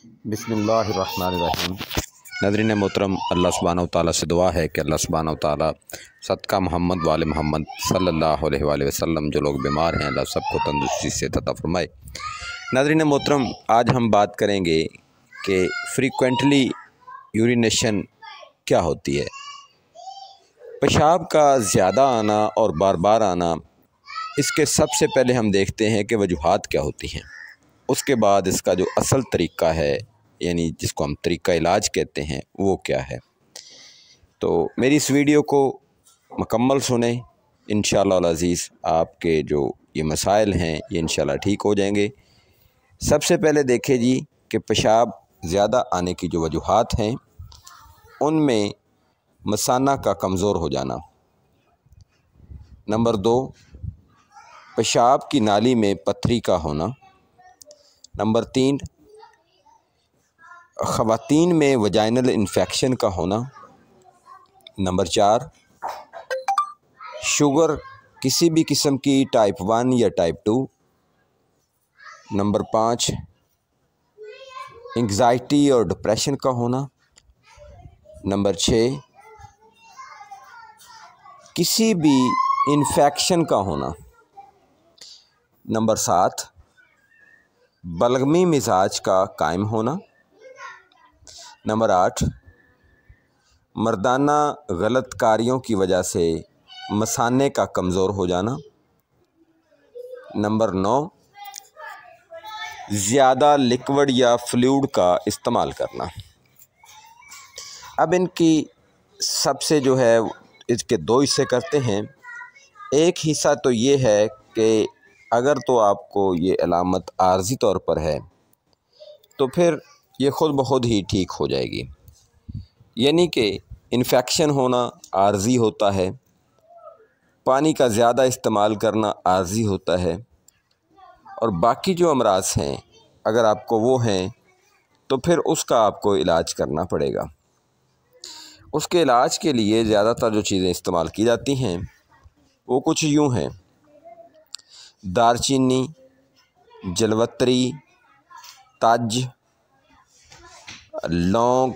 बिस्मिल्लाहिर्रहमानिर्रहीम। नाज़रीन मोहतरम, अल्लाह सुब्हानहू तआला से दुआ है कि अल्लाह सुब्हानहू तआला सदका मोहम्मद वाले मोहम्मद सल्लल्लाहु अलैहि वसल्लम जो लोग बीमार हैं अल्लाह सबको तंदुरुस्ती से अता फरमाए। नाज़रीन मोहतरम, आज हम बात करेंगे कि फ्रीक्वेंटली यूरिनेशन क्या होती है। पेशाब का ज़्यादा आना और बार बार आना, इसके सबसे पहले हम देखते हैं कि वजूहात क्या होती हैं। उसके बाद इसका जो असल तरीका है, यानी जिसको हम तरीका इलाज कहते हैं, वो क्या है। तो मेरी इस वीडियो को मुकम्मल सुने, इंशाअल्लाह अज़ीज़ आपके जो ये मसाइल हैं ये इंशाअल्लाह ठीक हो जाएंगे। सबसे पहले देखें जी कि पेशाब ज़्यादा आने की जो वजूहात हैं, उनमें मसाना का कमज़ोर हो जाना। नंबर 2, पेशाब की नाली में पथरी का होना। नंबर 3, ख़वातीन में वजाइनल इन्फेक्शन का होना। नंबर 4, शुगर किसी भी किस्म की टाइप 1 या टाइप 2। नंबर 5, एंग्ज़ाइटी और डिप्रेशन का होना। नंबर 6, किसी भी इन्फेक्शन का होना। नंबर 7, बलगमी मिजाज का कायम होना। नंबर 8, मर्दाना गलत कार्यों की वजह से मसाने का कमज़ोर हो जाना। नंबर 9, ज़्यादा लिक्विड या फ्लूइड का इस्तेमाल करना। अब इनकी सबसे जो है इसके 2 हिस्से करते हैं। एक हिस्सा तो ये है कि अगर तो आपको ये अलामत आर्जी तौर पर है तो फिर ये ख़ुद ब खुद ही ठीक हो जाएगी, यानी कि इन्फेक्शन होना आर्जी होता है, पानी का ज़्यादा इस्तेमाल करना आर्जी होता है, और बाकी जो अमराज हैं अगर आपको वो हैं तो फिर उसका आपको इलाज करना पड़ेगा। उसके इलाज के लिए ज़्यादातर जो चीज़ें इस्तेमाल की जाती हैं वो कुछ यूँ हैं: दारचीनी, जलवत्री, तज, लौंग,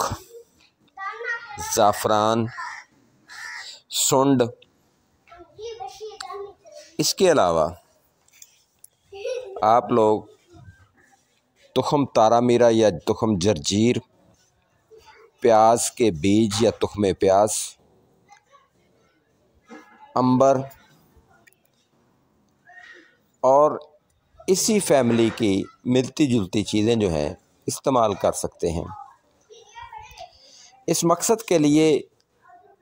ज़ाफ़रान, सुंड। इसके अलावा आप लोग तुख़म तारा मीरा या तुख़म जर्जीर, प्याज के बीज या तुख़्मे प्याज, अंबर और इसी फैमिली की मिलती जुलती चीज़ें जो हैं इस्तेमाल कर सकते हैं। इस मकसद के लिए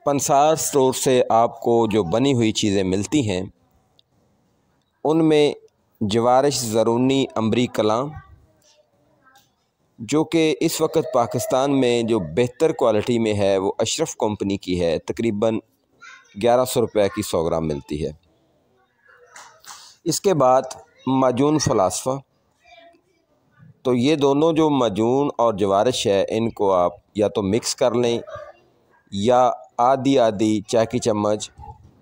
पंसार स्टोर से आपको जो बनी हुई चीज़ें मिलती हैं उनमें जवारिश ज़रूनी अम्बरी कलां, जो कि इस वक्त पाकिस्तान में जो बेहतर क्वालिटी में है वो अशरफ कंपनी की है, तकरीबन 1100 रुपये की 100 ग्राम मिलती है। इसके बाद माजून फ़लासफ़ा। तो ये दोनों जो माजून और जवारिश है इनको आप या तो मिक्स कर लें या आधी आधी चाय की चम्मच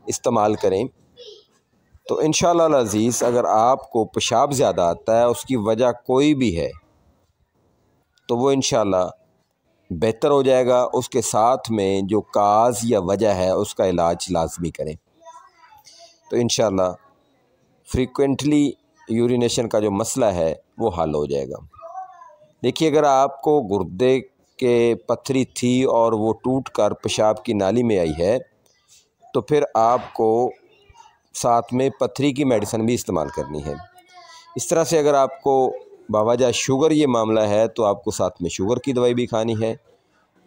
इस्तेमाल करें। तो इंशाअल्लाह अज़ीज़ अगर आपको पेशाब ज़्यादा आता है, उसकी वजह कोई भी है, तो वो इंशाअल्लाह बेहतर हो जाएगा। उसके साथ में जो काज या वजह है उसका इलाज लाजमी करें, तो इंशाअल्लाह फ्रीक्वेंटली यूरिनेशन का जो मसला है वो हल हो जाएगा। देखिए, अगर आपको गुर्दे के पथरी थी और वो टूट कर पेशाब की नाली में आई है तो फिर आपको साथ में पथरी की मेडिसिन भी इस्तेमाल करनी है। इस तरह से अगर आपको बावजह शुगर ये मामला है तो आपको साथ में शुगर की दवाई भी खानी है।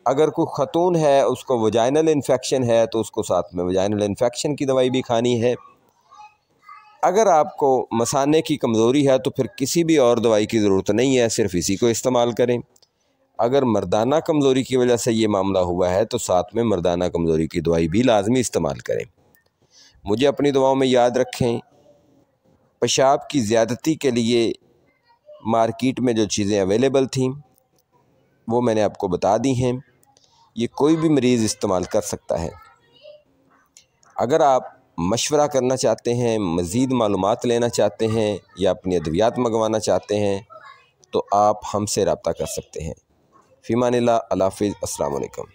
अगर कोई ख़तून है उसको वजाइनल इन्फेक्शन है तो उसको साथ में वजाइनल इन्फेक्शन की दवाई भी खानी है। अगर आपको मसाने की कमज़ोरी है तो फिर किसी भी और दवाई की ज़रूरत नहीं है, सिर्फ़ इसी को इस्तेमाल करें। अगर मर्दाना कमज़ोरी की वजह से ये मामला हुआ है तो साथ में मर्दाना कमज़ोरी की दवाई भी लाजमी इस्तेमाल करें। मुझे अपनी दुआओं में याद रखें। पेशाब की ज़्यादती के लिए मार्केट में जो चीज़ें अवेलेबल थीं वो मैंने आपको बता दी हैं। ये कोई भी मरीज़ इस्तेमाल कर सकता है। अगर आप मशवरा करना चाहते हैं, मज़ीद मालूमात लेना चाहते हैं या अपनी अद्वियात मंगवाना चाहते हैं तो आप हमसे रब्ता कर सकते हैं। फ़ीमानिल्लाह, अल्लाह हाफ़िज़, अस्सलाम वालेकुम।